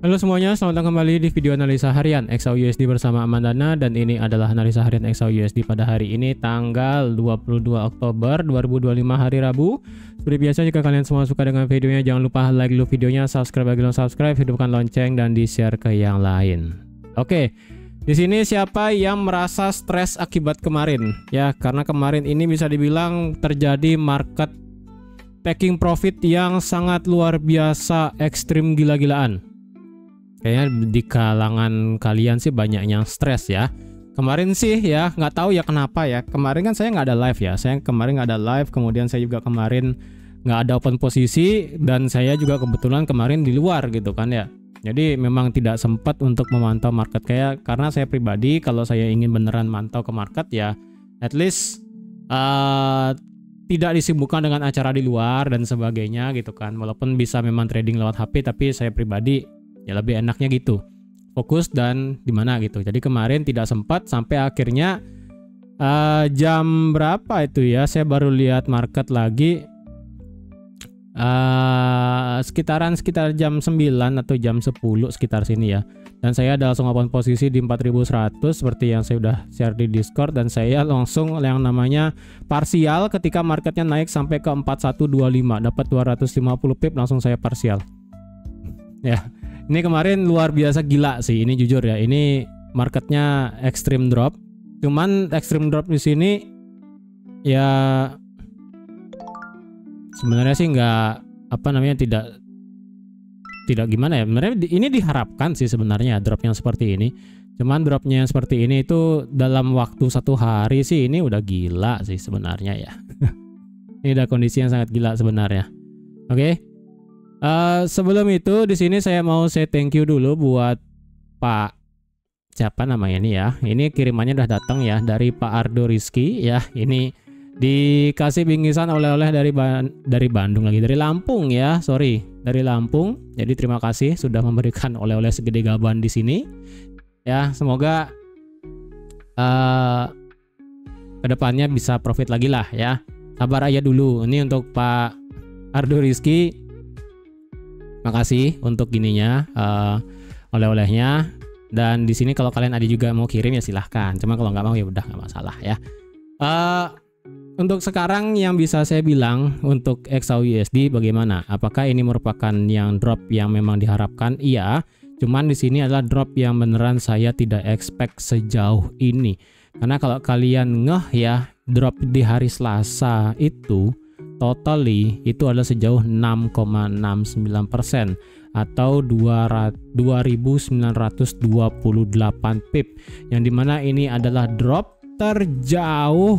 Halo semuanya, selamat datang kembali di video analisa harian XAUUSD bersama Amandana, dan ini adalah analisa harian XAUUSD pada hari ini tanggal 22 Oktober 2025 hari Rabu. Seperti biasa, jika kalian semua suka dengan videonya, jangan lupa like dulu videonya, subscribe bagi belum subscribe, hidupkan lonceng dan di-share ke yang lain. Oke. Di sini siapa yang merasa stres akibat kemarin? Ya, karena kemarin ini bisa dibilang terjadi market taking profit yang sangat luar biasa, ekstrim gila-gilaan. Kayaknya di kalangan kalian sih banyak yang stres ya. Kemarin sih ya, nggak tahu ya kenapa ya. Kemarin kan saya nggak ada live ya. Saya kemarin nggak ada live, kemudian saya juga kemarin nggak ada open posisi, dan saya juga kebetulan kemarin di luar gitu kan ya. Jadi memang tidak sempat untuk memantau market karena saya pribadi kalau saya ingin beneran mantau ke market ya, at least tidak disibukkan dengan acara di luar dan sebagainya gitu kan. Walaupun bisa memang trading lewat HP, tapi saya pribadi ya lebih enaknya gitu, fokus dan dimana gitu. Jadi kemarin tidak sempat sampai akhirnya jam berapa itu ya, saya baru lihat market lagi sekitar jam 9 atau jam 10 sekitar sini ya. Dan saya ada langsung open posisi di 4100 seperti yang saya udah share di Discord, dan saya langsung yang namanya parsial ketika marketnya naik sampai ke 4125, dapat 250 pip, langsung saya parsial. Ya. Ini kemarin luar biasa gila sih, ini jujur ya. Ini marketnya extreme drop. Cuman extreme drop di sini ya sebenarnya sih nggak tidak gimana ya. Sebenarnya ini diharapkan sih sebenarnya drop yang seperti ini. Cuman dropnya yang seperti ini itu dalam waktu 1 hari sih ini udah gila sih sebenarnya ya. Ini udah kondisi yang sangat gila sebenarnya. Oke. Sebelum itu di sini saya mau say thank you dulu buat Pak siapa namanya ini ya. Ini kirimannya udah datang ya dari Pak Ardo Rizky ya. Ini dikasih bingkisan oleh-oleh dari Bandung lagi, dari Lampung ya. Sorry, dari Lampung. Jadi terima kasih sudah memberikan oleh-oleh segede gaban di sini. Ya, semoga kedepannya bisa profit lagi lah ya. Sabar aja dulu. Ini untuk Pak Ardo Rizky. Makasih untuk gininya, oleh-olehnya. Dan di sini kalau kalian ada juga mau kirim ya silahkan. Cuma kalau nggak mau ya udah nggak masalah ya. Untuk sekarang yang bisa saya bilang untuk XAUUSD bagaimana? Apakah ini merupakan yang drop yang memang diharapkan? Iya. Cuman di sini adalah drop yang beneran saya tidak expect sejauh ini. Karena kalau kalian ngeh ya, drop di hari Selasa itu totally itu adalah sejauh 6,69% atau 2.928 pip, yang dimana ini adalah drop terjauh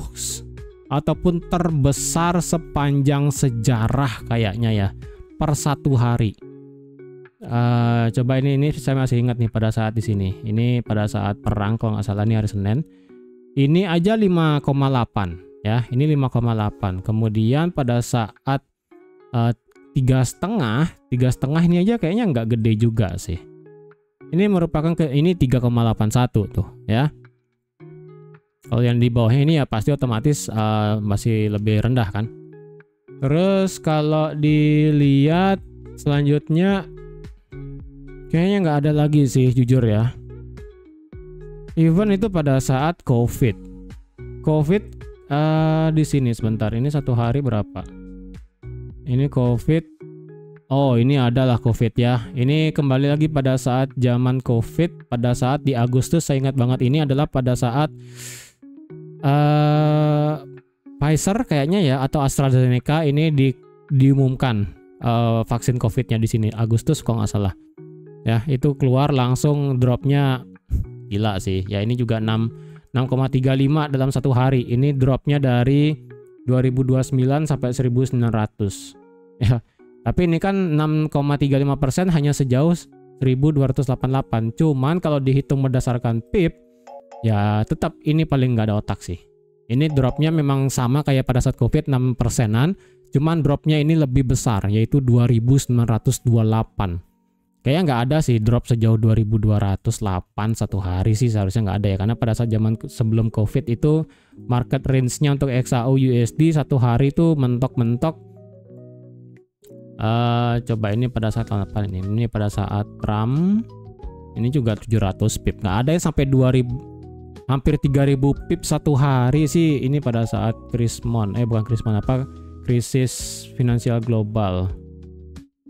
ataupun terbesar sepanjang sejarah kayaknya ya per 1 hari. Coba ini saya masih ingat nih pada saat di sini. Ini pada saat perang kalau nggak salah, ini hari Senin. Ini aja 5,8. Ya, ini 5,8. Kemudian pada saat 3,5 ini aja kayaknya nggak gede juga sih. Ini merupakan ini 3,81 tuh ya. Kalau yang di bawahnya ini ya pasti otomatis masih lebih rendah kan. Terus kalau dilihat selanjutnya kayaknya nggak ada lagi sih jujur ya. Even itu pada saat COVID di sini sebentar, ini 1 hari berapa? Ini COVID. Oh, ini adalah COVID ya. Ini kembali lagi pada saat zaman COVID, pada saat di Agustus, saya ingat banget ini adalah pada saat Pfizer kayaknya ya atau AstraZeneca ini diumumkan vaksin COVID-nya di sini Agustus kalau nggak salah. Ya, itu keluar langsung dropnya gila sih. Ya, ini juga 6,35 dalam 1 hari. Ini dropnya dari 2029 sampai 1900 ya. Tapi ini kan 6,35% hanya sejauh 1288. Cuman kalau dihitung berdasarkan pip ya tetap ini paling nggak ada otak sih. Ini dropnya memang sama kayak pada saat COVID 6%-an, cuman dropnya ini lebih besar yaitu 2928. Kayaknya nggak ada sih drop sejauh 2208 1 hari sih, seharusnya nggak ada ya. Karena pada saat zaman sebelum COVID itu market range-nya untuk XAUUSD 1 hari itu mentok-mentok Coba ini pada saat tahun apa ini? Ini pada saat Trump. Ini juga 700 pip. Nggak ada yang sampai 2000, hampir 3000 pip satu hari sih. Ini pada saat bukan krisis finansial global.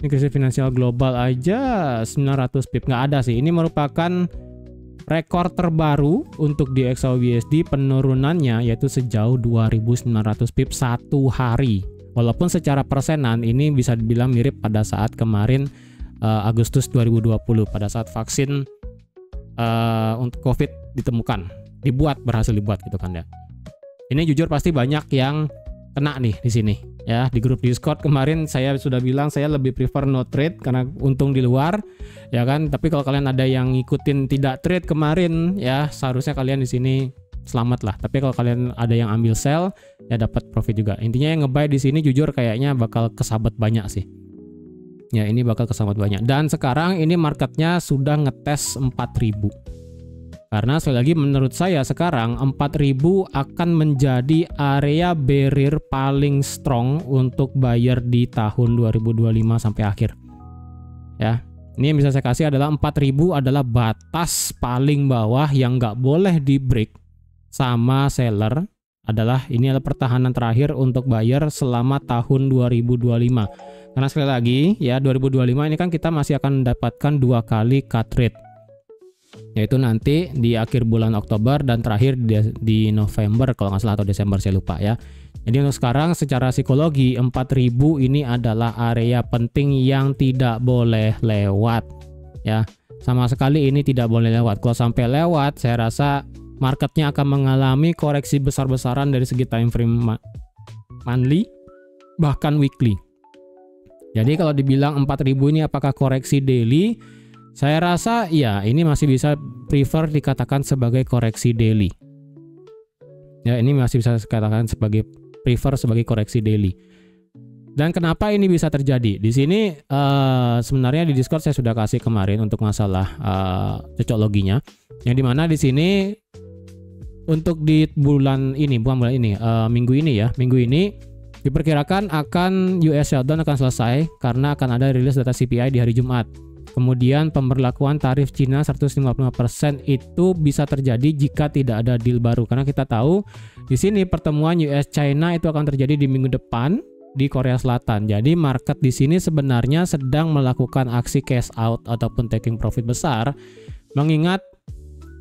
Ini krisis finansial global aja 900 pip. Nggak ada sih. Ini merupakan rekor terbaru untuk di XAUUSD penurunannya, yaitu sejauh 2900 pip satu hari. Walaupun secara persenan ini bisa dibilang mirip pada saat kemarin Agustus 2020 pada saat vaksin untuk COVID berhasil dibuat gitu kan ya. Ini jujur pasti banyak yang kena nih di sini ya. Di grup Discord kemarin saya sudah bilang saya lebih prefer no trade karena untung di luar ya kan. Tapi kalau kalian ada yang ngikutin tidak trade kemarin ya, seharusnya kalian di sini selamat lah. Tapi kalau kalian ada yang ambil sell ya dapat profit juga. Intinya yang nge-buy di sini jujur kayaknya bakal kesabet banyak sih. Ya, ini bakal kesabet banyak. Dan sekarang ini marketnya sudah ngetes 4000. Karena sekali lagi menurut saya sekarang 4000 akan menjadi area barrier paling strong untuk buyer di tahun 2025 sampai akhir. Ya, ini yang bisa saya kasih adalah 4000 adalah batas paling bawah yang nggak boleh di break sama seller. Ini adalah pertahanan terakhir untuk buyer selama tahun 2025. Karena sekali lagi ya 2025 ini kan kita masih akan mendapatkan 2 kali cut rate. Yaitu nanti di akhir bulan Oktober dan terakhir di November kalau nggak salah atau Desember, saya lupa ya. Jadi untuk sekarang secara psikologi 4000 ini adalah area penting yang tidak boleh lewat ya. Sama sekali ini tidak boleh lewat. Kalau sampai lewat saya rasa marketnya akan mengalami koreksi besar-besaran dari segi time frame monthly bahkan weekly. Jadi kalau dibilang 4000 ini apakah koreksi daily? Saya rasa ya ini masih bisa prefer dikatakan sebagai koreksi daily. Ya, ini masih bisa dikatakan sebagai koreksi daily. Dan kenapa ini bisa terjadi? Di sini sebenarnya di Discord saya sudah kasih kemarin untuk masalah cocok loginya. Yang dimana di sini untuk di minggu ini diperkirakan akan US shutdown akan selesai karena akan ada rilis data CPI di hari Jumat. Kemudian pemberlakuan tarif Cina 150% itu bisa terjadi jika tidak ada deal baru. Karena kita tahu di sini pertemuan US China itu akan terjadi di minggu depan di Korea Selatan. Jadi market di sini sebenarnya sedang melakukan aksi cash out ataupun taking profit besar. Mengingat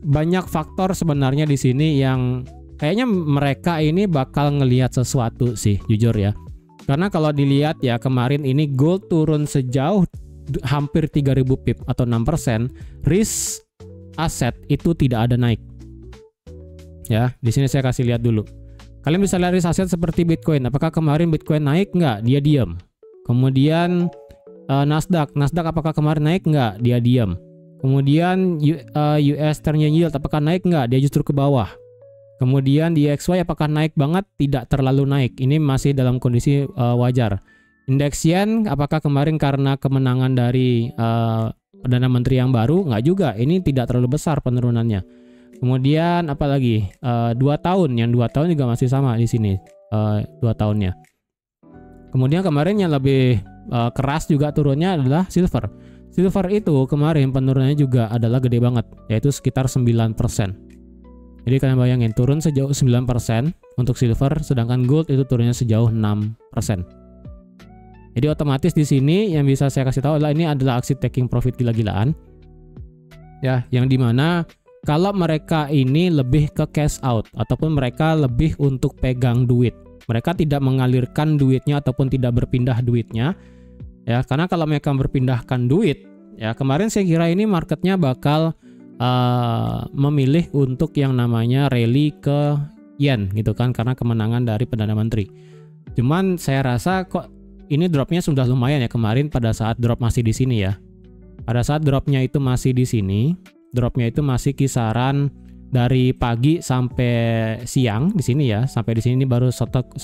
banyak faktor sebenarnya di sini yang kayaknya mereka ini bakal ngelihat sesuatu sih, jujur ya. Karena kalau dilihat ya kemarin ini gold turun sejauh hampir 3000 pip atau 6%, risk aset itu tidak ada naik. Ya, di sini saya kasih lihat dulu. Kalian bisa lihat risk aset seperti Bitcoin. Apakah kemarin Bitcoin naik? Nggak, dia diam. Kemudian Nasdaq apakah kemarin naik? Nggak, dia diam. Kemudian US 10-year yield apakah naik? Nggak, dia justru ke bawah. Kemudian di XY apakah naik banget? Tidak terlalu naik. Ini masih dalam kondisi wajar. Indeks yen apakah kemarin karena kemenangan dari Perdana Menteri yang baru? Nggak juga. Ini tidak terlalu besar penurunannya. Kemudian apalagi 2 tahun. Yang 2 tahun juga masih sama di sini 2 tahunnya. Kemudian kemarin yang lebih keras juga turunnya adalah silver. Silver itu kemarin penurunannya juga adalah gede banget, yaitu sekitar 9%. Jadi kalian bayangin turun sejauh 9% untuk silver, sedangkan gold itu turunnya sejauh 6%. Jadi otomatis di sini yang bisa saya kasih tahu adalah ini adalah aksi taking profit gila-gilaan. Ya, yang dimana kalau mereka ini lebih ke cash out ataupun mereka lebih untuk pegang duit. Mereka tidak mengalirkan duitnya ataupun tidak berpindah duitnya. Ya, karena kalau mereka berpindahkan duit, ya kemarin saya kira ini marketnya bakal memilih untuk yang namanya rally ke yen gitu kan, karena kemenangan dari Perdana Menteri. Cuman saya rasa kok ini dropnya sudah lumayan ya kemarin pada saat drop masih di sini ya. Pada saat dropnya itu masih di sini, dropnya itu masih kisaran dari pagi sampai siang di sini ya. Sampai di sini ini baru 1,70%.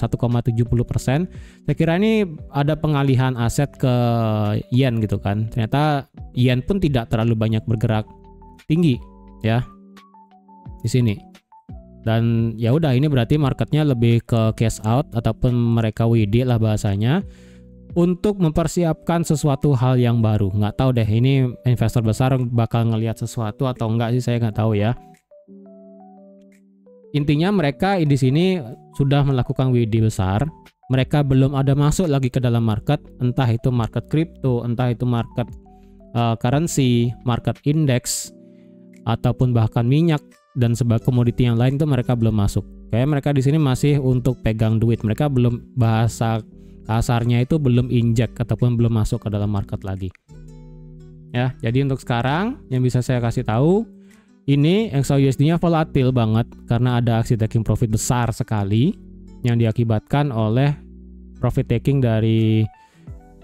Saya kira ini ada pengalihan aset ke yen gitu kan. Ternyata yen pun tidak terlalu banyak bergerak tinggi ya di sini. Dan ya udah, ini berarti marketnya lebih ke cash out ataupun mereka WD lah bahasanya. untuk mempersiapkan sesuatu hal yang baru. Nggak tahu deh ini investor besar bakal ngelihat sesuatu atau enggak sih, saya nggak tahu ya. Intinya mereka di sini sudah melakukan WD besar. Mereka belum ada masuk lagi ke dalam market, entah itu market kripto, entah itu market currency, market index, ataupun bahkan minyak dan sebagai komoditi yang lain itu mereka belum masuk. Kayak mereka di sini masih untuk pegang duit. Mereka belum, bahasa kasarnya itu belum injek ataupun belum masuk ke dalam market lagi. Ya, jadi untuk sekarang yang bisa saya kasih tahu, ini XAUUSD-nya volatil banget karena ada aksi taking profit besar sekali yang diakibatkan oleh profit taking dari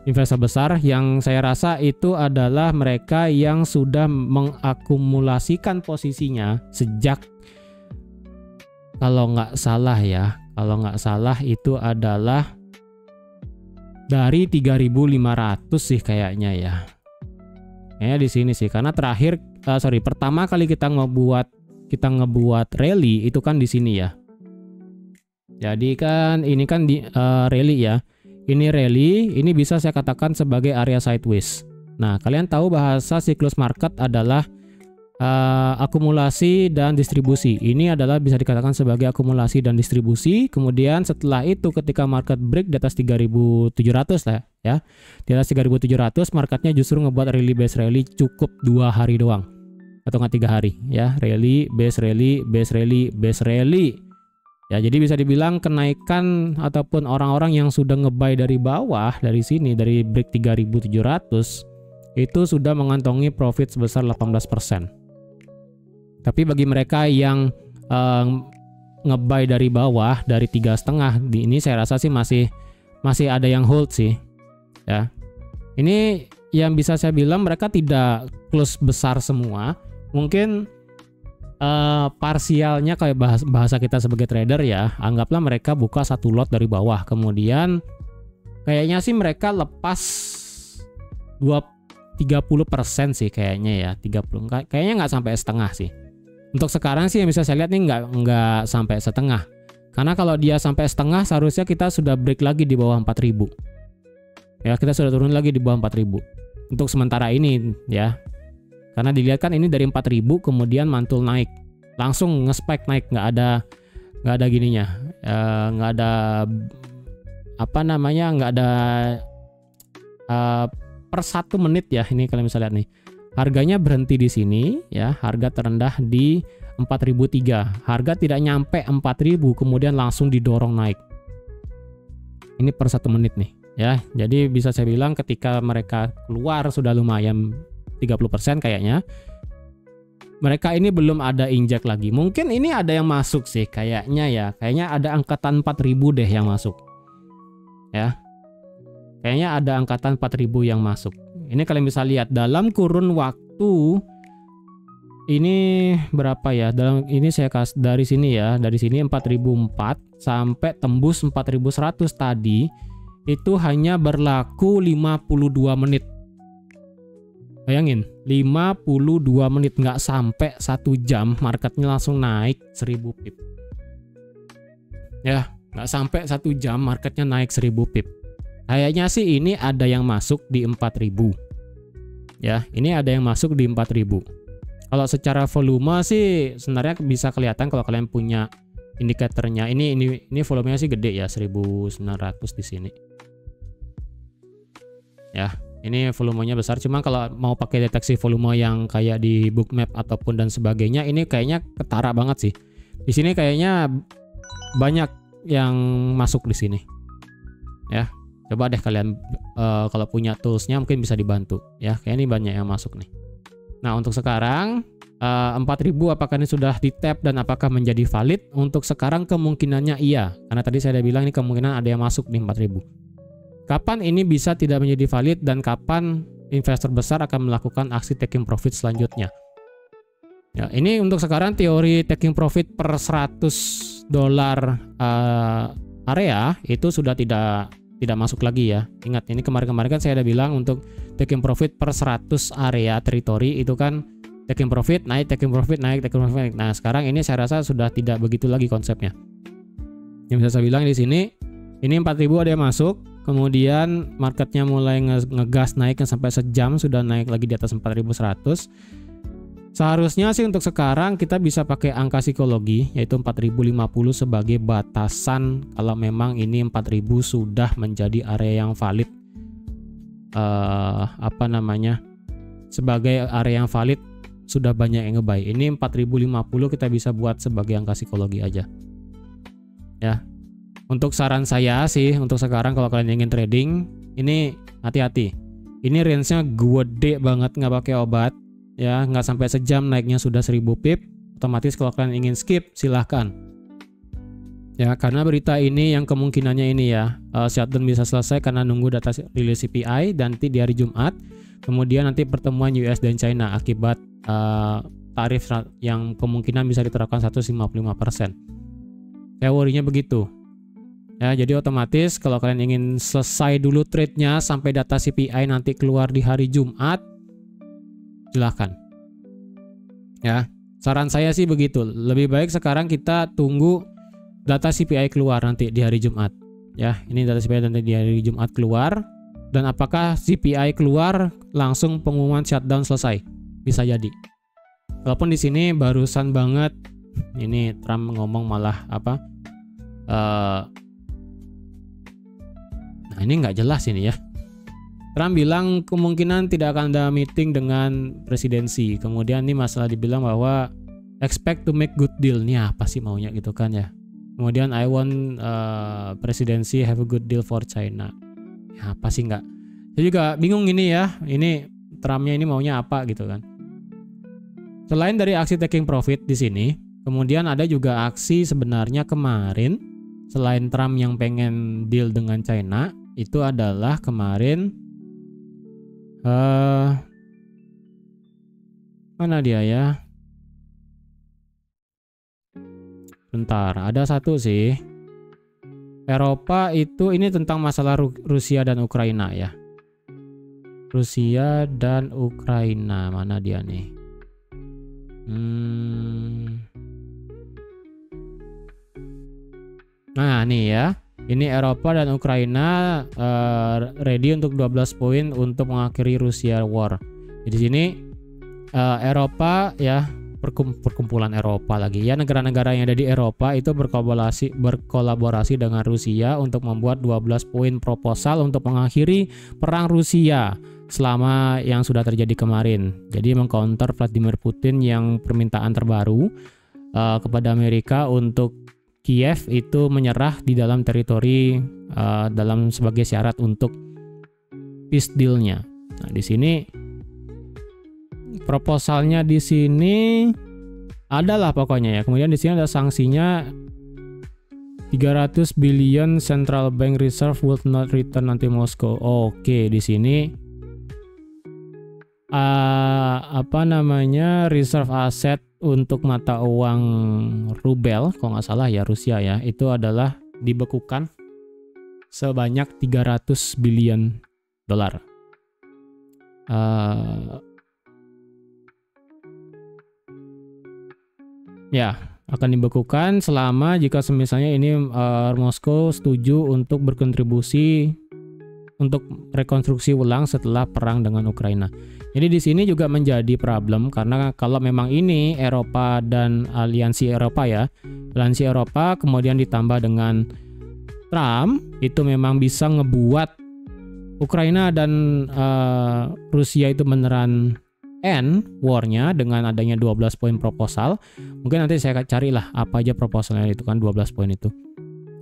investor besar yang saya rasa itu adalah mereka yang sudah mengakumulasikan posisinya sejak, kalau nggak salah ya, itu adalah dari 3.500 sih kayaknya ya. Kayaknya di sini sih, karena terakhir pertama kali kita ngebuat rally itu kan di sini ya. Jadi kan ini kan di rally ya. Ini rally, ini bisa saya katakan sebagai area sideways. Nah, kalian tahu bahasa siklus market adalah akumulasi dan distribusi. Ini adalah bisa dikatakan sebagai akumulasi dan distribusi. Kemudian setelah itu ketika market break di atas 3.700 lah ya. Di atas 3.700 marketnya justru ngebuat rally base rally cukup 2 hari doang. Atau nggak 3 hari ya. Rally, base rally, base rally, base rally. Ya, jadi bisa dibilang kenaikan ataupun orang-orang yang sudah nge-buy dari bawah dari sini dari break 3.700 itu sudah mengantongi profit sebesar 18%. Tapi bagi mereka yang nge-buy dari bawah dari 3,5 di ini saya rasa sih masih ada yang hold sih. Ya. Ini yang bisa saya bilang mereka tidak close besar semua. Mungkin parsialnya kayak bahasa kita sebagai trader ya, anggaplah mereka buka satu lot dari bawah, kemudian kayaknya sih mereka lepas 30% sih kayaknya ya, 30 kayaknya nggak sampai setengah sih. Untuk sekarang sih yang bisa saya lihat nih nggak sampai setengah, karena kalau dia sampai setengah seharusnya kita sudah break lagi di bawah 4.000 ya, kita sudah turun lagi di bawah 4.000 untuk sementara ini ya. Karena dilihat kan ini dari 4.000 kemudian mantul naik, langsung nge-spike naik, nggak ada gininya, nggak ada apa namanya, nggak ada per 1 menit ya. Ini kalian bisa lihat nih, harganya berhenti di sini ya, harga terendah di 4.003, harga tidak nyampe 4.000 kemudian langsung didorong naik. Ini per 1 menit nih ya. Jadi bisa saya bilang ketika mereka keluar sudah lumayan 30% kayaknya. Mereka ini belum ada injek lagi. Mungkin ini ada yang masuk sih kayaknya ya. Kayaknya ada angkatan 4.000 deh yang masuk. Ya. Kayaknya ada angkatan 4.000 yang masuk. Ini kalian bisa lihat dalam kurun waktu ini berapa ya? Dalam ini saya kasih dari sini ya. Dari sini 4.004 sampai tembus 4.100 tadi itu hanya berlaku 52 menit. Bayangin, 52 menit, nggak sampai 1 jam marketnya langsung naik 1000 pip. Ya, nggak sampai 1 jam marketnya naik 1000 pip. Kayaknya sih ini ada yang masuk di 4.000. Ya, ini ada yang masuk di 4.000. Kalau secara volume sih sebenarnya bisa kelihatan kalau kalian punya indikatornya. Ini volumenya sih gede ya, 1.900 di sini. Ya. Ini volumenya besar, cuma kalau mau pakai deteksi volume yang kayak di Bookmap ataupun dan sebagainya, ini kayaknya ketara banget sih. Di sini kayaknya banyak yang masuk di sini. Ya, coba deh kalian kalau punya toolsnya mungkin bisa dibantu. Ya, kayak ini banyak yang masuk nih. Nah, untuk sekarang 4.000 apakah ini sudah di tap dan apakah menjadi valid? Untuk sekarang kemungkinannya iya, karena tadi saya udah bilang ini kemungkinan ada yang masuk di 4.000. Kapan ini bisa tidak menjadi valid dan kapan investor besar akan melakukan aksi taking profit selanjutnya? Ya, ini untuk sekarang teori taking profit per $100 area itu sudah tidak masuk lagi ya. Ingat, ini kemarin-kemarin kan saya udah bilang untuk taking profit per 100 area teritori itu kan taking profit naik, taking profit naik, taking profit naik. Nah, sekarang ini saya rasa sudah tidak begitu lagi konsepnya. Yang bisa saya bilang di sini, ini 4.000 ada yang masuk. kemudian marketnya mulai ngegas naik sampai sejam sudah naik lagi di atas 4.100. Seharusnya sih untuk sekarang kita bisa pakai angka psikologi yaitu 4.050 sebagai batasan kalau memang ini 4.000 sudah menjadi area yang valid, sebagai area yang valid sudah banyak yang nge-buy. Ini 4.050 kita bisa buat sebagai angka psikologi aja ya. Untuk saran saya sih untuk sekarang kalau kalian ingin trading ini hati-hati, ini range-nya gede banget, nggak pakai obat ya, nggak sampai sejam naiknya sudah 1000 pip. Otomatis kalau kalian ingin skip silahkan ya, karena berita ini yang kemungkinannya ini ya shutdown bisa selesai karena nunggu data rilis CPI dan nanti di hari Jumat, kemudian nanti pertemuan US dan China akibat tarif yang kemungkinan bisa diterapkan 155%. Teorinya begitu ya, jadi otomatis kalau kalian ingin selesai dulu trade-nya sampai data CPI nanti keluar di hari Jumat, silahkan ya. Saran saya sih begitu, lebih baik sekarang kita tunggu data CPI keluar nanti di hari Jumat ya. Ini data CPI nanti di hari Jumat keluar, dan apakah CPI keluar langsung pengumuman shutdown selesai, bisa jadi. Walaupun di sini barusan banget ini Trump ngomong malah nah ini nggak jelas ini ya. Trump bilang kemungkinan tidak akan ada meeting dengan presidensi. Kemudian ini masalah dibilang bahwa expect to make good deal. Ini apa sih maunya gitu kan ya. Kemudian I want presidency have a good deal for China. Ya, apa sih nggak? Saya juga bingung ini ya. Ini Trumpnya ini maunya apa gitu kan. Selain dari aksi taking profit di sini, kemudian ada juga aksi sebenarnya kemarin selain Trump yang pengen deal dengan China, itu adalah kemarin mana dia ya? Bentar, ada satu sih. Eropa itu ini tentang masalah Rusia dan Ukraina ya. Rusia dan Ukraina, mana dia nih? Nah, nih ya. Ini Eropa dan Ukraina ready untuk 12 poin untuk mengakhiri Rusia war. Di sini Eropa ya, perkumpulan Eropa lagi ya, negara-negara yang ada di Eropa itu berkolaborasi dengan Rusia untuk membuat 12 poin proposal untuk mengakhiri perang Rusia selama yang sudah terjadi kemarin. Jadi mengcounter Vladimir Putin yang permintaan terbaru kepada Amerika untuk Kiev itu menyerah di dalam teritori dalam sebagai syarat untuk peace deal-nya. Nah, di sini proposalnya di sini adalah pokoknya ya. Kemudian di sini ada sanksinya 300 billion central bank reserve would not return nanti Moskow. Oke, di sini reserve aset untuk mata uang rubel kalau nggak salah ya, Rusia ya, itu adalah dibekukan sebanyak 300 billion dolar. Ya, akan dibekukan selama jika misalnya ini Moskow setuju untuk berkontribusi untuk rekonstruksi ulang setelah perang dengan Ukraina. Jadi di sini juga menjadi problem karena kalau memang ini Eropa dan aliansi Eropa ya, aliansi Eropa kemudian ditambah dengan Trump, itu memang bisa ngebuat Ukraina dan Rusia itu beneran end war-nya dengan adanya 12 poin proposal. Mungkin nanti saya carilah apa aja proposalnya itu kan 12 poin itu.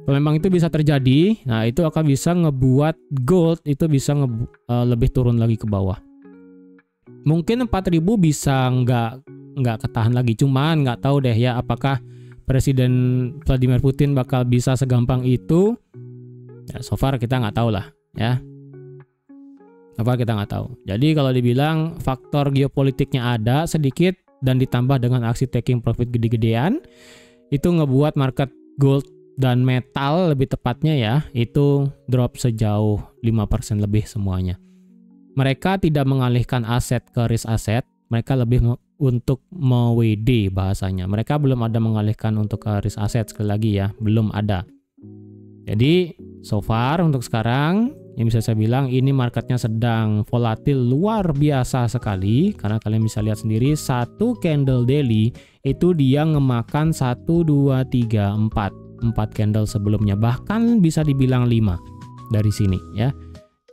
Kalau memang itu bisa terjadi, nah itu akan bisa ngebuat gold itu bisa lebih turun lagi ke bawah. Mungkin 4.000 bisa nggak ketahan lagi, cuman nggak tahu deh ya apakah Presiden Vladimir Putin bakal bisa segampang itu. Ya, so far kita nggak tahu lah ya. So far kita nggak tahu. Jadi kalau dibilang faktor geopolitiknya ada sedikit dan ditambah dengan aksi taking profit gede-gedean, itu ngebuat market gold dan metal lebih tepatnya ya, itu drop sejauh 5% lebih semuanya. Mereka tidak mengalihkan aset ke risk aset, mereka lebih untuk WD bahasanya. Mereka belum ada mengalihkan untuk ke risk aset sekali lagi ya, belum ada. Jadi so far untuk sekarang yang bisa saya bilang ini marketnya sedang volatil luar biasa sekali, karena kalian bisa lihat sendiri satu candle daily itu dia ngemakan 1, 2, 3, 4 candle sebelumnya, bahkan bisa dibilang 5 dari sini ya.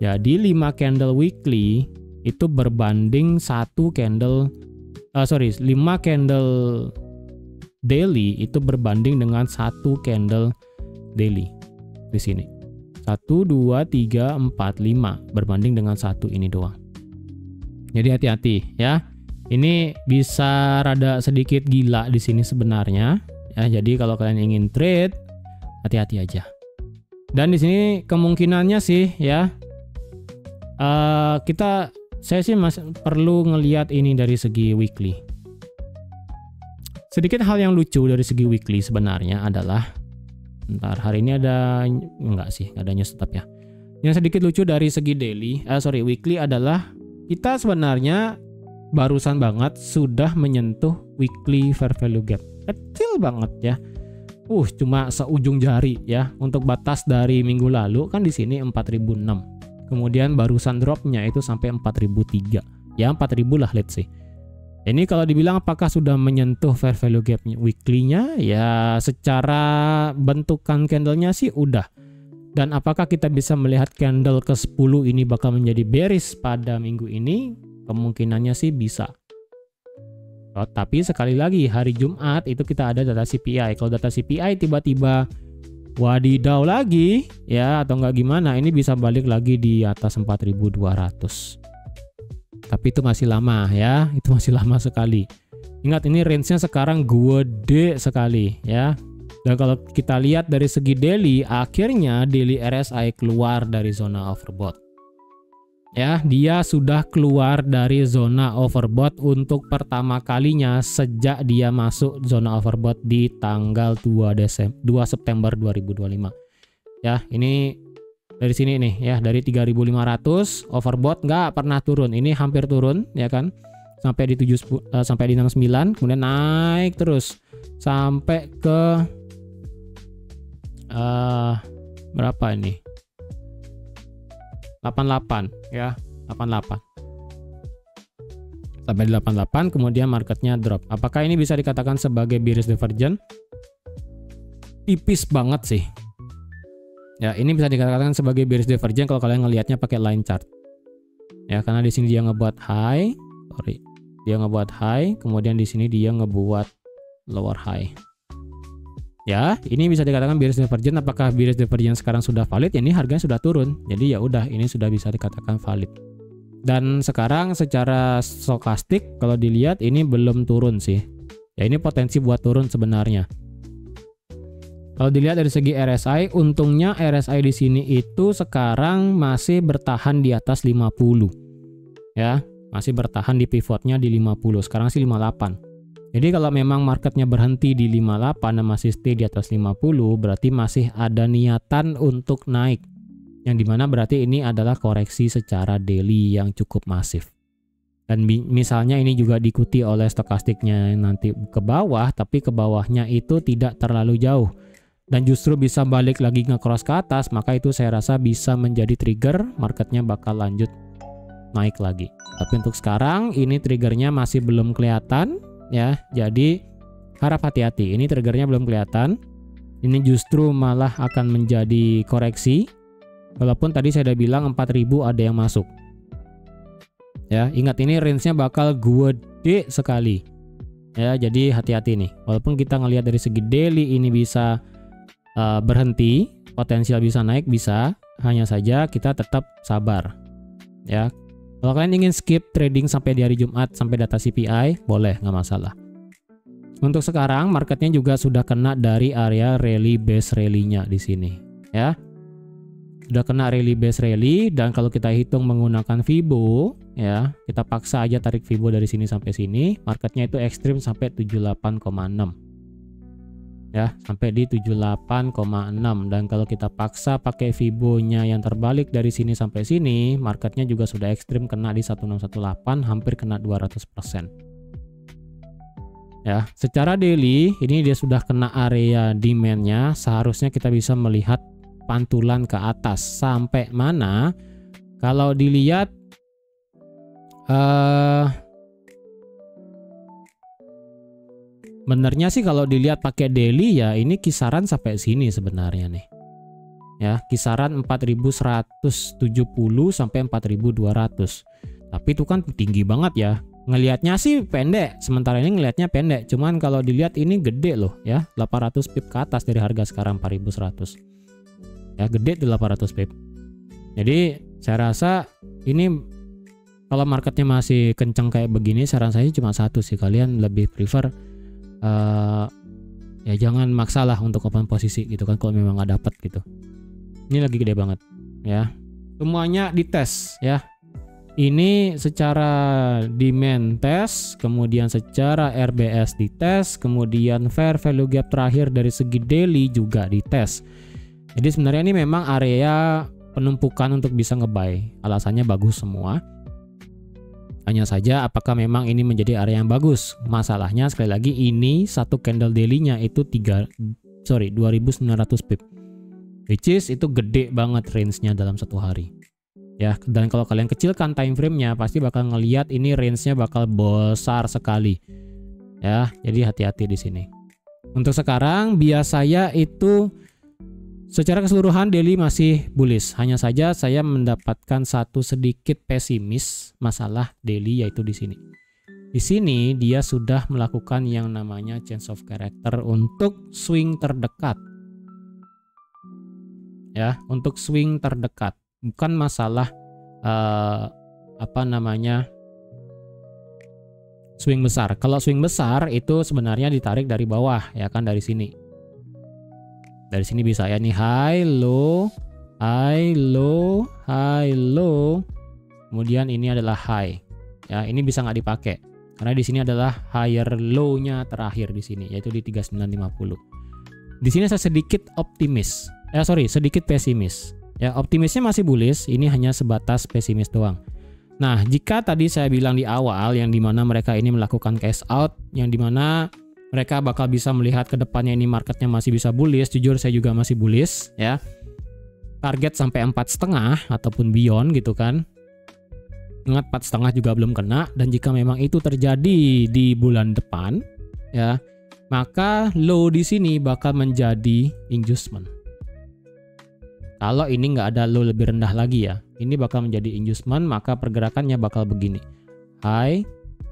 Jadi 5 candle weekly itu berbanding 5 candle daily itu berbanding dengan 1 candle daily di sini. 1, 2, 3, 4, 5 berbanding dengan 1 ini doang. Jadi hati-hati ya. Ini bisa rada sedikit gila di sini sebenarnya ya. Jadi kalau kalian ingin trade, hati-hati aja. Dan di sini kemungkinannya sih ya, saya sih masih perlu ngelihat ini dari segi weekly. Sedikit hal yang lucu dari segi weekly sebenarnya adalah, hari ini ada, enggak sih, ada news tetap ya. Yang sedikit lucu dari segi weekly adalah kita sebenarnya barusan banget sudah menyentuh weekly fair value gap. Kecil banget ya. Cuma seujung jari ya. Untuk batas dari minggu lalu kan di sini 4.006. Kemudian barusan dropnya itu sampai 4.003. Ya 4.000 lah let's say. Ini kalau dibilang apakah sudah menyentuh fair value gap weekly-nya, ya secara bentukan candlenya sih udah. Dan apakah kita bisa melihat candle ke-10 ini bakal menjadi bearish pada minggu ini? Kemungkinannya sih bisa. Tapi sekali lagi hari Jumat itu kita ada data CPI. Kalau data CPI tiba-tiba wadidaw lagi ya, atau nggak gimana, ini bisa balik lagi di atas 4.200. Tapi itu masih lama ya, itu masih lama sekali. Ingat ini range-nya sekarang gede sekali ya. Dan kalau kita lihat dari segi daily, akhirnya daily RSI keluar dari zona overbought. Ya, dia sudah keluar dari zona overbought untuk pertama kalinya sejak dia masuk zona overbought di tanggal 2 September 2025. Ya, ini dari sini nih ya, dari 3.500 overbought nggak pernah turun. Ini hampir turun ya kan, sampai di 69, kemudian naik terus sampai ke berapa ini, 88 ya, 88 sampai di 88, kemudian marketnya drop. Apakah ini bisa dikatakan sebagai bearish divergence? Tipis banget sih. Ya, ini bisa dikatakan sebagai bearish divergence kalau kalian ngelihatnya pakai line chart. Ya, karena di sini dia ngebuat high, kemudian di sini dia ngebuat lower high. Ya, ini bisa dikatakan bearish divergence. Apakah bearish divergence sekarang sudah valid? Ya, ini harganya sudah turun. Jadi ya udah, ini sudah bisa dikatakan valid. Dan sekarang secara stokastik kalau dilihat ini belum turun sih. Ya, ini potensi buat turun sebenarnya. Kalau dilihat dari segi RSI, untungnya RSI di sini itu sekarang masih bertahan di atas 50. Ya, masih bertahan di pivotnya di 50. Sekarang sih 58. Jadi kalau memang marketnya berhenti di 58 dan masih stay di atas 50, berarti masih ada niatan untuk naik. Yang dimana berarti ini adalah koreksi secara daily yang cukup masif. Dan misalnya ini juga diikuti oleh stokastiknya nanti ke bawah, tapi ke bawahnya itu tidak terlalu jauh. Dan justru bisa balik lagi nge-cross ke atas, maka itu saya rasa bisa menjadi trigger marketnya bakal lanjut naik lagi. Tapi untuk sekarang ini triggernya masih belum kelihatan ya, jadi harap hati-hati. Ini triggernya belum kelihatan. Ini justru malah akan menjadi koreksi. Walaupun tadi saya udah bilang 4.000 ada yang masuk. Ya, ingat ini range-nya bakal gede sekali. Ya, jadi hati-hati nih. Walaupun kita ngelihat dari segi daily ini bisa berhenti, potensial bisa naik, bisa, hanya saja kita tetap sabar ya. Kalau kalian ingin skip trading sampai di hari Jumat sampai data CPI, boleh, nggak masalah. Untuk sekarang marketnya juga sudah kena dari area rally base rally-nya di sini ya, sudah kena rally base rally. Dan kalau kita hitung menggunakan Fibo ya, kita paksa aja tarik Fibo dari sini sampai sini, marketnya itu ekstrim sampai 78,6 ya, sampai di 78,6. Dan kalau kita paksa pakai Fibo-nya yang terbalik dari sini sampai sini, marketnya juga sudah ekstrim kena di 1618, hampir kena 200%. Ya, secara daily ini dia sudah kena area demand-nya. Seharusnya kita bisa melihat pantulan ke atas. Sampai mana? Kalau dilihat benernya sih kalau dilihat pakai daily ya ini kisaran sampai sini sebenarnya nih. Ya, kisaran 4170 sampai 4200. Tapi itu kan tinggi banget ya. Ngelihatnya sih pendek, sementara ini ngelihatnya pendek. Cuman kalau dilihat ini gede loh ya, 800 pip ke atas dari harga sekarang 4100. Ya, gede tuh 800 pip. Jadi saya rasa ini kalau marketnya masih kenceng kayak begini, saran saya cuma satu sih, kalian lebih prefer ya jangan maksalah untuk open posisi gitu kan kalau memang nggak dapet gitu. Ini lagi gede banget ya. Semuanya dites ya. Ini secara demand test, kemudian secara RBS dites, kemudian fair value gap terakhir dari segi daily juga dites. Jadi sebenarnya ini memang area penumpukan untuk bisa nge-buy. Alasannya bagus semua. Hanya saja apakah memang ini menjadi area yang bagus? Masalahnya sekali lagi ini satu candle daily-nya itu 2900 pip. Which is itu gede banget range-nya dalam satu hari. Ya, dan kalau kalian kecilkan time frame-nya pasti bakal ngelihat ini range-nya bakal besar sekali. Ya, jadi hati-hati di sini. Untuk sekarang bias saya itu secara keseluruhan daily masih bullish. Hanya saja saya mendapatkan satu sedikit pesimis masalah daily yaitu di sini. Di sini dia sudah melakukan yang namanya change of character untuk swing terdekat. Ya, untuk swing terdekat. Bukan masalah swing besar. Kalau swing besar itu sebenarnya ditarik dari bawah ya kan, dari sini. Dari sini bisa ya nih high, low, high, low, high, low. Kemudian ini adalah high. Ya, ini bisa nggak dipakai karena di sini adalah higher low-nya terakhir di sini yaitu di 3950. Di sini saya sedikit optimis. Sedikit pesimis. Ya, optimisnya masih bullish, ini hanya sebatas pesimis doang. Nah, jika tadi saya bilang di awal yang dimana mereka ini melakukan cash out, yang dimana mereka bakal bisa melihat ke depannya ini marketnya masih bisa bullish. Jujur saya juga masih bullish ya. Target sampai 4,5 ataupun beyond gitu kan. Ingat 4,5 juga belum kena, dan jika memang itu terjadi di bulan depan ya, maka low di sini bakal menjadi inducement. Kalau ini nggak ada low lebih rendah lagi ya, ini bakal menjadi inducement, maka pergerakannya bakal begini. High,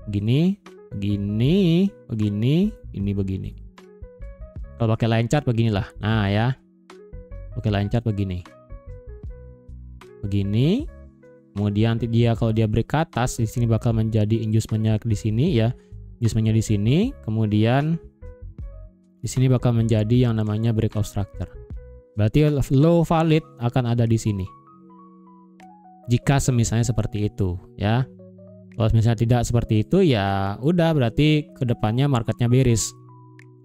begini, begini, begini, ini begini. Kalau pakai line chart beginilah. Nah ya, pakai line chart begini, begini. Kemudian nanti dia kalau dia break ke atas di sini bakal menjadi inducementnya di sini ya, inducementnya di sini. Kemudian di sini bakal menjadi yang namanya breakout structure. Berarti low valid akan ada di sini. Jika semisalnya seperti itu ya. Kalau misalnya tidak seperti itu ya udah berarti kedepannya marketnya bearish.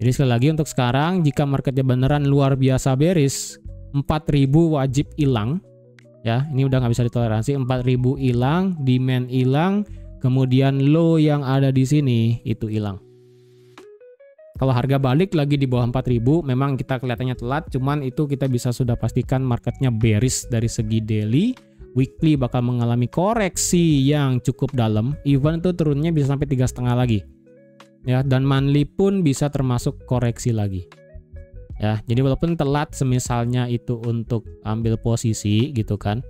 Jadi sekali lagi untuk sekarang jika marketnya beneran luar biasa bearish, 4000 wajib hilang ya, ini udah nggak bisa ditoleransi. 4000 hilang, demand hilang, kemudian low yang ada di sini itu hilang. Kalau harga balik lagi di bawah 4000 memang kita kelihatannya telat, cuman itu kita bisa sudah pastikan marketnya bearish dari segi daily. Weekly bakal mengalami koreksi yang cukup dalam, even itu turunnya bisa sampai 3,5 lagi ya, dan monthly pun bisa termasuk koreksi lagi ya. Jadi walaupun telat semisalnya itu untuk ambil posisi gitu kan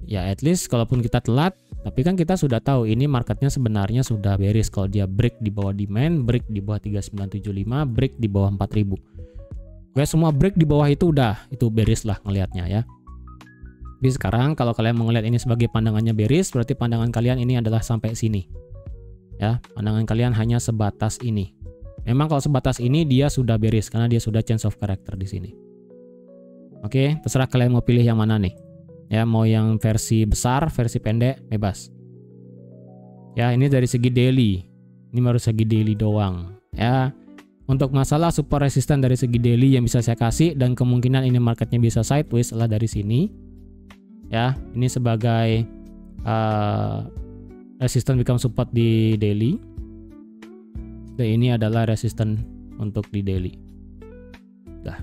ya, at least kalaupun kita telat tapi kan kita sudah tahu ini marketnya sebenarnya sudah bearish. Kalau dia break di bawah demand, break di bawah 3975, break di bawah 4000, oke, semua break di bawah itu udah, itu bearish lah ngelihatnya ya. Jadi sekarang kalau kalian melihat ini sebagai pandangannya bearish, berarti pandangan kalian ini adalah sampai sini. Ya, pandangan kalian hanya sebatas ini. Memang kalau sebatas ini dia sudah bearish karena dia sudah change of character di sini. Oke, terserah kalian mau pilih yang mana nih. Ya, mau yang versi besar, versi pendek, bebas. Ya, ini dari segi daily. Ini baru segi daily doang. Ya, untuk masalah support resistance dari segi daily yang bisa saya kasih dan kemungkinan ini marketnya bisa sideways adalah dari sini. Ya, ini sebagai resistance become support di daily. Dan ini adalah resistance untuk di daily. Dah.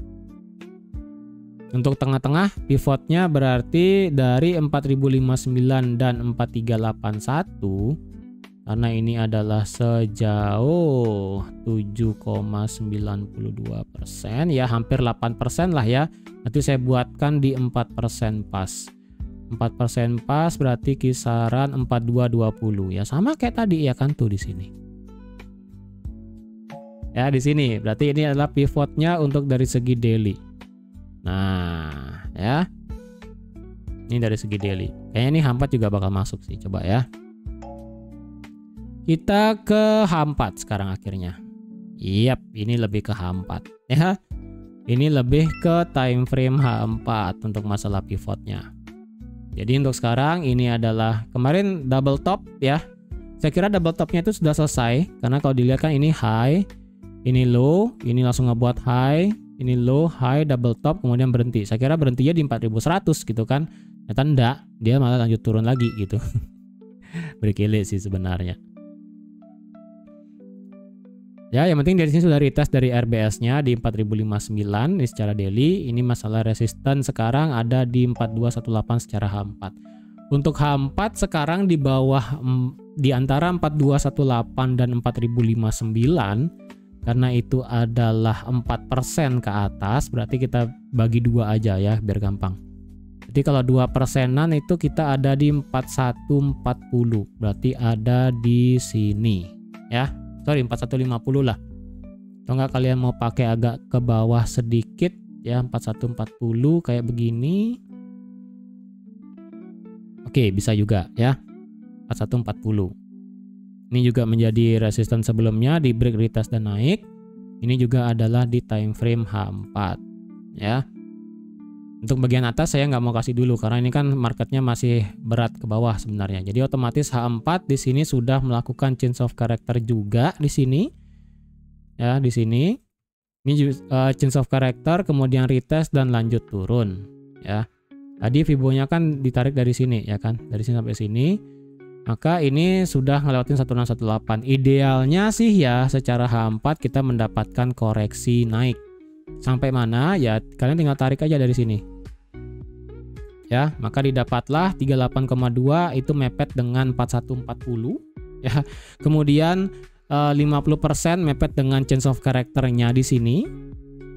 Untuk tengah-tengah pivotnya berarti dari 4059 dan 4381, karena ini adalah sejauh 7,92%, ya hampir 8% lah ya. Nanti saya buatkan di 4% pas. 4% pas berarti kisaran 4220 ya, sama kayak tadi ya kan tuh di sini. Ya di sini berarti ini adalah pivotnya untuk dari segi daily. Nah, ya. Ini dari segi daily. Kayaknya ini H4 juga bakal masuk sih, coba ya. Kita ke H4 sekarang akhirnya. Yap, ini lebih ke H4 ya. Ini lebih ke time frame H4 untuk masalah pivotnya. Jadi untuk sekarang ini adalah kemarin double top ya. Saya kira double topnya itu sudah selesai, karena kalau dilihat kan ini high, ini low, ini langsung ngebuat high, ini low, high, double top, kemudian berhenti. Saya kira berhentinya di 4100 gitu kan. Ternyata enggak, dia malah lanjut turun lagi gitu. Berkele sih sebenarnya. Ya, yang penting dari sini sudah retest dari RBS-nya di 4059 ini secara daily. Ini masalah resisten sekarang ada di 4218 secara H4. Untuk H4 sekarang di bawah di antara 4218 dan 4059, karena itu adalah 4% ke atas, berarti kita bagi dua aja ya biar gampang. Jadi kalau 2%-an itu kita ada di 4140, berarti ada di sini ya. Sorry, 4150 lah. Atau enggak kalian mau pakai agak ke bawah sedikit ya, 4140 kayak begini. Oke, bisa juga ya. 4140. Ini juga menjadi resisten sebelumnya di break retest dan naik. Ini juga adalah di time frame H4 ya. Untuk bagian atas saya nggak mau kasih dulu karena ini kan marketnya masih berat ke bawah sebenarnya. Jadi otomatis H4 di sini sudah melakukan change of character juga di sini. Ya, di sini. Ini change of character, kemudian retest dan lanjut turun ya. Tadi Fibonya kan ditarik dari sini ya kan, dari sini sampai sini. Maka ini sudah ngelewatin 1618. Idealnya sih ya secara H4 kita mendapatkan koreksi naik. Sampai mana ya kalian tinggal tarik aja dari sini. Ya, maka didapatlah 38,2 itu mepet dengan 4140 ya. Kemudian 50% mepet dengan change of character-nya di sini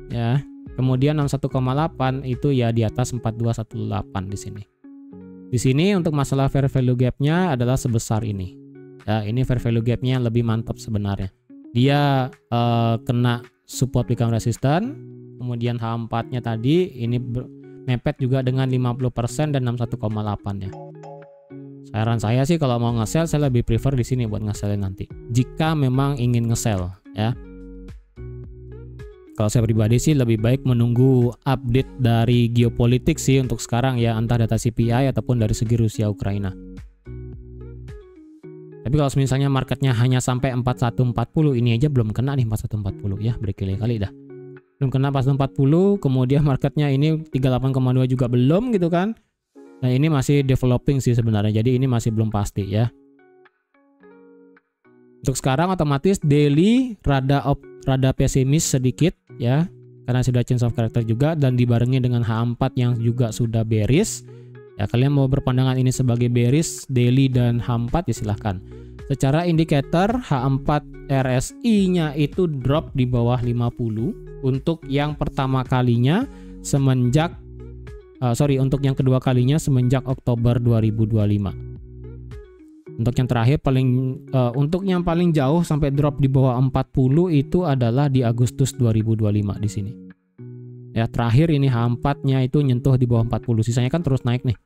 ya. Kemudian 61,8 itu ya di atas 4218 di sini. Di sini untuk masalah fair value gap-nya adalah sebesar ini. Ya, ini fair value gap-nya lebih mantap sebenarnya. Dia kena support become resistant, kemudian H4-nya tadi ini mepet juga dengan 50% dan 61,8 ya. Saran saya sih kalau mau nge-sell saya lebih prefer di sini buat nge-sell nanti. Jika memang ingin nge-sell ya. Kalau saya pribadi sih lebih baik menunggu update dari geopolitik sih untuk sekarang ya, entah data CPI ataupun dari segi Rusia Ukraina. Tapi kalau misalnya marketnya hanya sampai 4140, ini aja belum kena nih 4140 ya, berkali-kali dah. Belum kena 4140, kemudian marketnya ini 38,2 juga belum gitu kan. Nah ini masih developing sih sebenarnya, jadi ini masih belum pasti ya. Untuk sekarang otomatis daily rada pesimis sedikit ya, karena sudah change of character juga dan dibarengi dengan H4 yang juga sudah bearish. Ya kalian mau berpandangan ini sebagai bearish daily dan H4 ya silahkan. Secara indikator H4 RSI-nya itu drop di bawah 50 untuk yang pertama kalinya semenjak untuk yang kedua kalinya semenjak Oktober 2025. Untuk yang terakhir untuk yang paling jauh sampai drop di bawah 40 itu adalah di Agustus 2025 di sini. Ya, terakhir ini H4-nya itu nyentuh di bawah 40, sisanya kan terus naik nih.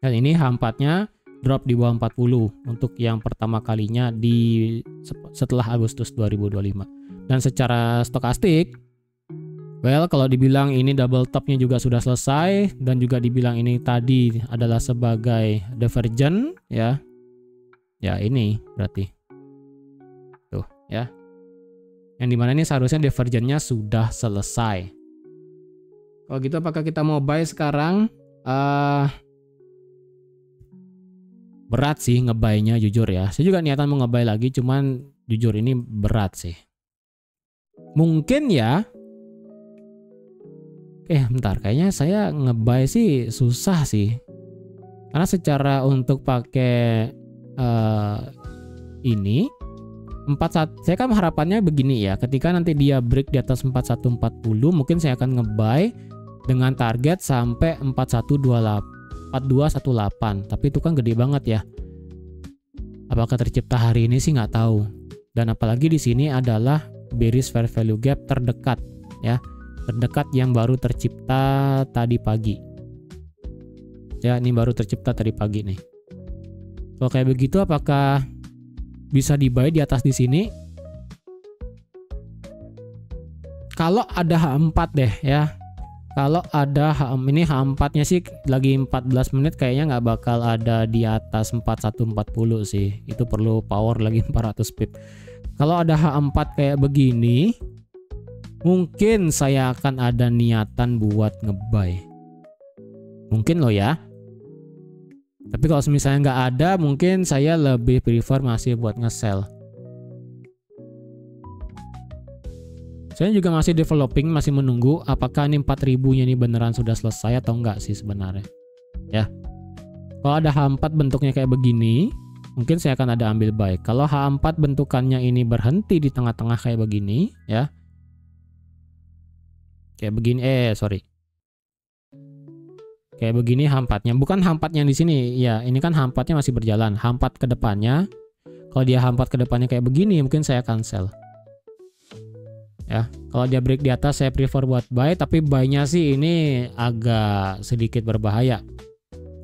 Dan ini H4-nya drop di bawah 40 untuk yang pertama kalinya setelah Agustus 2025. Dan secara stokastik, kalau dibilang ini double top-nya juga sudah selesai dan juga dibilang ini tadi adalah sebagai divergent ya. Ya ini berarti tuh ya. Yang dimana ini seharusnya divergentnya sudah selesai. Kalau gitu apakah kita mau buy sekarang? Berat sih ngebuy-nya jujur ya. Saya juga niatan mau ngebuy lagi, cuman jujur ini berat sih. Mungkin ya Bentar, kayaknya saya nge-buy sih susah sih. Karena secara untuk pakai ini 41, saya kan harapannya begini ya, ketika nanti dia break di atas 4140 mungkin saya akan nge-buy dengan target sampai 4218, tapi itu kan gede banget ya. Apakah tercipta hari ini sih nggak tahu. Dan apalagi di sini adalah bearish fair value gap terdekat ya, terdekat yang baru tercipta tadi pagi. Ya, ini baru tercipta tadi pagi nih. Kalau kayak begitu apakah bisa di-buy di atas di sini? Kalau ada H4 deh ya. Kalau ada ini H4-nya sih lagi 14 menit kayaknya nggak bakal ada di atas 4140 sih. Itu perlu power lagi 400 pip. Kalau ada H4 kayak begini, mungkin saya akan ada niatan buat nge-buy. Mungkin loh ya. Tapi kalau misalnya nggak ada, mungkin saya lebih prefer masih buat nge-sell. Saya juga masih developing, masih menunggu apakah ini 4000-nya ini beneran sudah selesai atau enggak sih sebenarnya. Ya. Kalau ada H4 bentuknya kayak begini, mungkin saya akan ada ambil buy. Kalau H4 bentukannya ini berhenti di tengah-tengah kayak begini, ya. Kayak begini, kayak begini H4-nya, bukan H4 yang di sini. Ya, ini kan H4-nya masih berjalan. H4 ke depannya. Kalau dia H4 ke depannya kayak begini, mungkin saya akan sell. Ya, kalau dia break di atas saya prefer buat buy, tapi buy-nya sih ini agak sedikit berbahaya.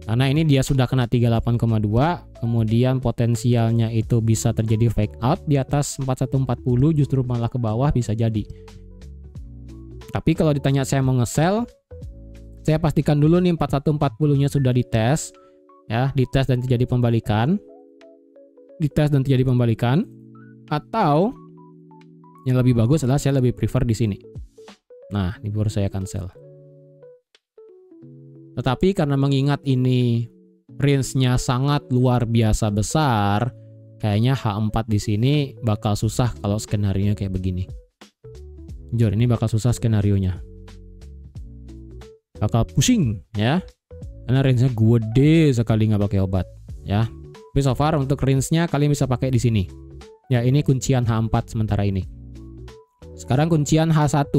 Karena ini dia sudah kena 38,2, kemudian potensialnya itu bisa terjadi fake out di atas 4140, justru malah ke bawah bisa jadi. Tapi kalau ditanya saya mau nge-sell, saya pastikan dulu nih 4140-nya sudah dites, ya, dites dan terjadi pembalikan, atau yang lebih bagus adalah saya lebih prefer di sini. Nah, ini baru saya akan sell. Tetapi karena mengingat ini range-nya sangat luar biasa besar, kayaknya H4 di sini bakal susah kalau skenario kayak begini. Jujur, ini bakal susah skenarionya. Bakal pusing ya, karena range-nya gede sekali nggak pakai obat ya. Tapi so far untuk range-nya kalian bisa pakai di sini. Ya, ini kuncian H4 sementara ini. Sekarang kuncian H1.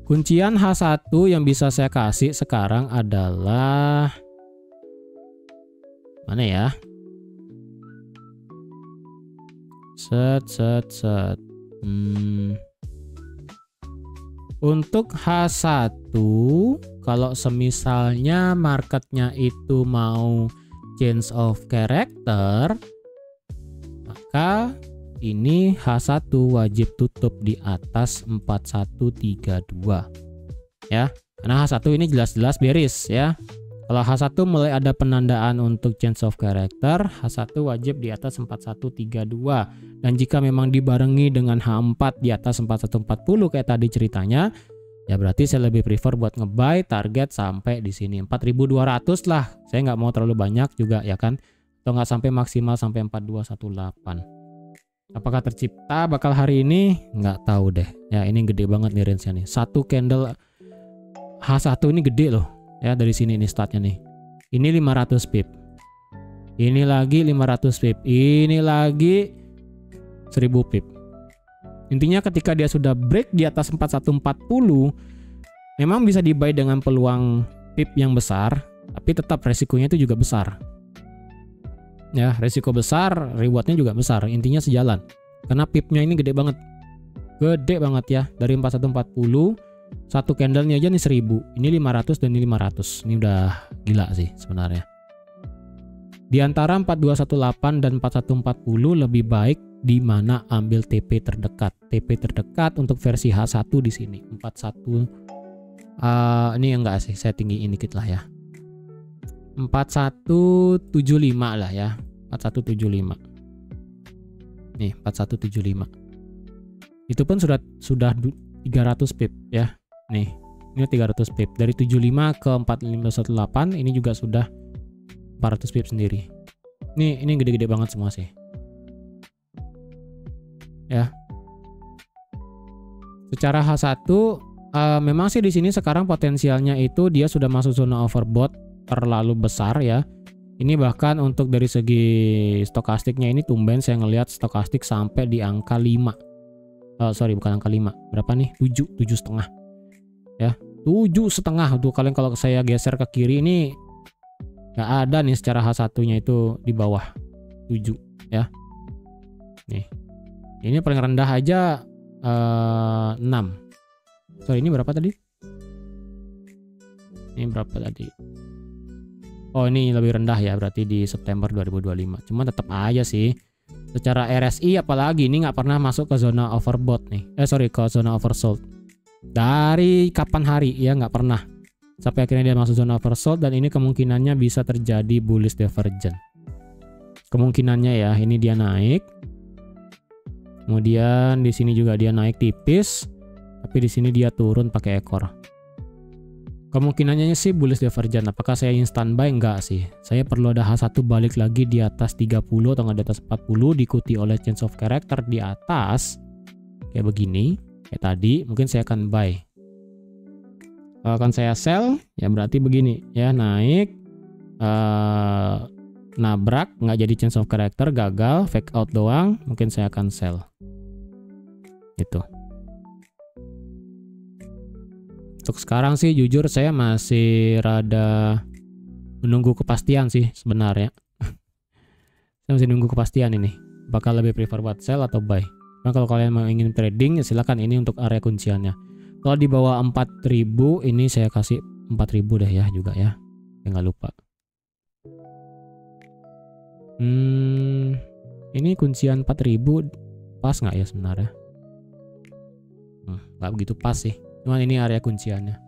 Kuncian H1 yang bisa saya kasih sekarang adalah mana ya? Untuk H1, kalau semisalnya marketnya itu mau change of character, maka ini H1 wajib tutup di atas 4132 ya, karena H1 ini jelas-jelas bearish ya. Kalau H1 mulai ada penandaan untuk change of character, H1 wajib di atas 4132. Dan jika memang dibarengi dengan H4 di atas 4140 kayak tadi ceritanya, ya berarti saya lebih prefer buat nge-buy target sampai di sini 4200 lah. Saya nggak mau terlalu banyak juga ya kan, atau nggak sampai maksimal sampai 4218. Apakah tercipta bakal hari ini? Nggak tahu deh. Ya, ini gede banget nih range-nya nih. Satu candle H1 ini gede loh. Ya, dari sini nih startnya nih. Ini 500 pip. Ini lagi 500 pip. Ini lagi 1000 pip. Intinya ketika dia sudah break di atas 4140, memang bisa di-buy dengan peluang pip yang besar, tapi tetap resikonya itu juga besar. Ya, resiko besar, rewardnya juga besar. Intinya sejalan. Karena pipnya ini gede banget. Gede banget ya. Dari 4140, satu candlenya aja nih 1000. Ini 500 dan ini 500. Ini udah gila sih sebenarnya. Di antara 4218 dan 4140 lebih baik di mana ambil TP terdekat. TP terdekat untuk versi H1 di sini. 41 ini enggak sih, saya tinggiin dikit lah ya. 4175 lah ya. 4175. Nih, 4175. Itu pun sudah 300 pip ya. Nih, ini 300 pip. Dari 75 ke 4518 ini juga sudah 400 pip sendiri. Ini gede-gede banget semua sih. Ya. Secara H1 Memang sih di sini sekarang potensialnya itu dia sudah masuk zona overbought terlalu besar ya. Ini bahkan untuk dari segi stokastiknya ini tumben saya ngelihat stokastik sampai di angka 5. Sorry, bukan angka 5. Berapa nih? 7,5 ya. 7,5 tuh kalian kalau saya geser ke kiri ini nggak ada nih secara H1-nya itu di bawah 7 ya. Nih. Ini paling rendah aja 6. Sorry, ini berapa tadi? Ini berapa tadi? Oh, ini lebih rendah ya, berarti di September 2025. Cuma tetap aja sih. Secara RSI apalagi ini nggak pernah masuk ke zona overbought nih. Ke zona oversold. Dari kapan hari ya nggak pernah. Sampai akhirnya dia masuk zona oversold dan ini kemungkinannya bisa terjadi bullish divergence. Kemungkinannya ya, ini dia naik. Kemudian di sini juga dia naik tipis. Tapi di sini dia turun pakai ekor. Kemungkinannya sih bullish divergence. Apakah saya instan buy? Enggak sih. Saya perlu ada H1 balik lagi di atas 30 atau di atas 40, diikuti oleh change of character di atas kayak begini, kayak tadi. Mungkin saya akan buy. Kalau akan saya sell ya berarti begini ya, naik nabrak, nggak jadi change of character, gagal, fake out doang, mungkin saya akan sell gitu. Untuk sekarang sih jujur saya masih rada menunggu kepastian sih sebenarnya. Saya masih nunggu kepastian ini. Bakal lebih prefer buat sell atau buy. Nah, kalau kalian mau ingin trading ya silakan, ini untuk area kunciannya. Kalau di bawah 4000 ini saya kasih 4000 deh ya juga ya. Jangan lupa. Ini kuncian 4000 pas nggak ya sebenarnya? Nggak begitu pas sih. Cuman ini area kunciannya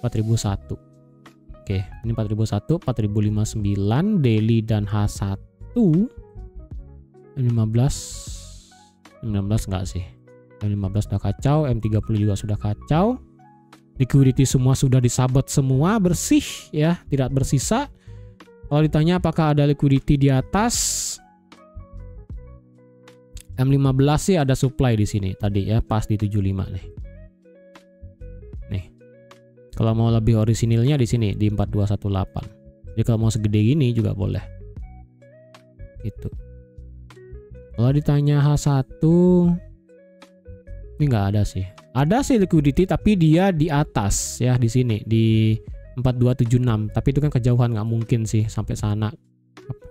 4001. Oke, ini 4001, 4059 daily dan H1 M15 enggak sih. M15 udah kacau, M30 juga sudah kacau. Liquidity semua sudah disabot semua, bersih ya, tidak bersisa. Kalau ditanya apakah ada liquidity di atas M15 sih ada supply di sini tadi ya, pas di 75 nih. Kalau mau lebih orisinilnya di sini di 4218. Jadi kalau mau segede gini juga boleh. Gitu. Kalau ditanya H1 ini nggak ada sih. Ada sih liquidity tapi dia di atas ya, di sini di 4276. Tapi itu kan kejauhan, nggak mungkin sih sampai sana.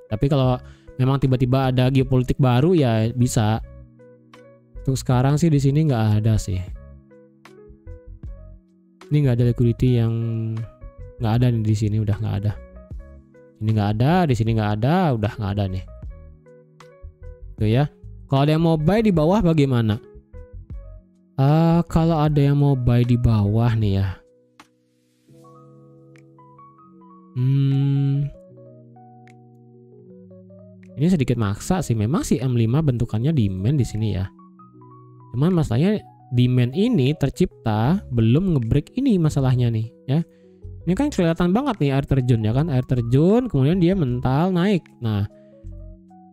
Tapi kalau memang tiba-tiba ada geopolitik baru ya bisa. Untuk sekarang sih di sini nggak ada sih. Ini nggak ada liquidity yang nggak ada nih di sini, udah nggak ada. Ini nggak ada, di sini nggak ada, udah nggak ada nih. Tuh ya. Kalau ada yang mau buy di bawah bagaimana? Kalau ada yang mau buy di bawah nih ya. Ini sedikit maksa sih. Memang sih M5 bentukannya demand di sini ya. Cuman masalahnya demand ini tercipta belum ngebreak ini masalahnya nih ya. Ini kan kelihatan banget nih air terjun ya kan, air terjun kemudian dia mental naik. Nah,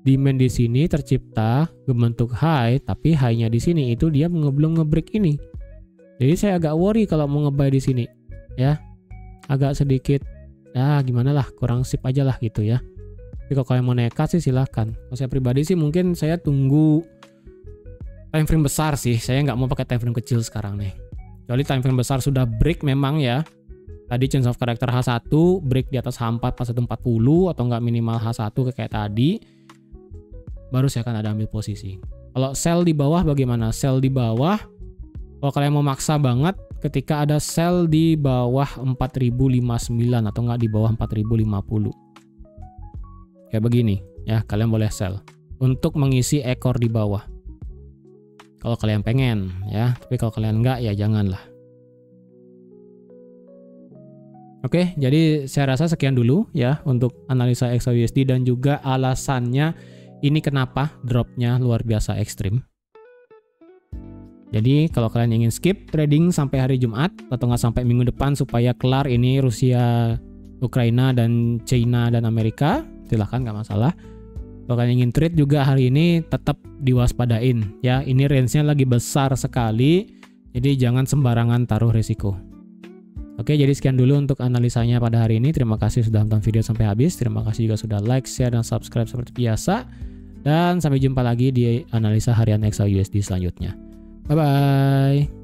demand di sini tercipta membentuk high, tapi high-nya di sini itu dia belum ngebreak ini. Jadi saya agak worry kalau mau nge-buy di sini ya. Agak sedikit ya gimana lah, kurang sip aja lah gitu ya. Tapi kalau kalian mau nekat sih silahkan. Kalau saya pribadi sih mungkin saya tunggu time frame besar sih. Saya nggak mau pakai time frame kecil sekarang nih. Kecuali time frame besar sudah break memang ya. Tadi change of character H1 break di atas H4 pas 140 atau nggak minimal H1 kayak tadi. Baru saya akan ada ambil posisi. Kalau sell di bawah bagaimana? Sell di bawah kalau kalian mau maksa banget ketika ada sell di bawah 4059 atau nggak di bawah 4050. Kayak begini ya, kalian boleh sell untuk mengisi ekor di bawah. Kalau kalian pengen ya, tapi kalau kalian enggak ya janganlah. Oke, jadi saya rasa sekian dulu ya untuk analisa XAUUSD dan juga alasannya ini kenapa dropnya luar biasa ekstrim. Jadi kalau kalian ingin skip trading sampai hari Jumat atau nggak sampai minggu depan supaya kelar ini Rusia, Ukraina dan China dan Amerika, silahkan, nggak masalah. Kalau kalian ingin trade juga hari ini tetap diwaspadain ya. Ini range-nya lagi besar sekali. Jadi jangan sembarangan taruh risiko. Oke, jadi sekian dulu untuk analisanya pada hari ini. Terima kasih sudah nonton video sampai habis. Terima kasih juga sudah like, share, dan subscribe seperti biasa. Dan sampai jumpa lagi di analisa harian XAUUSD selanjutnya. Bye-bye.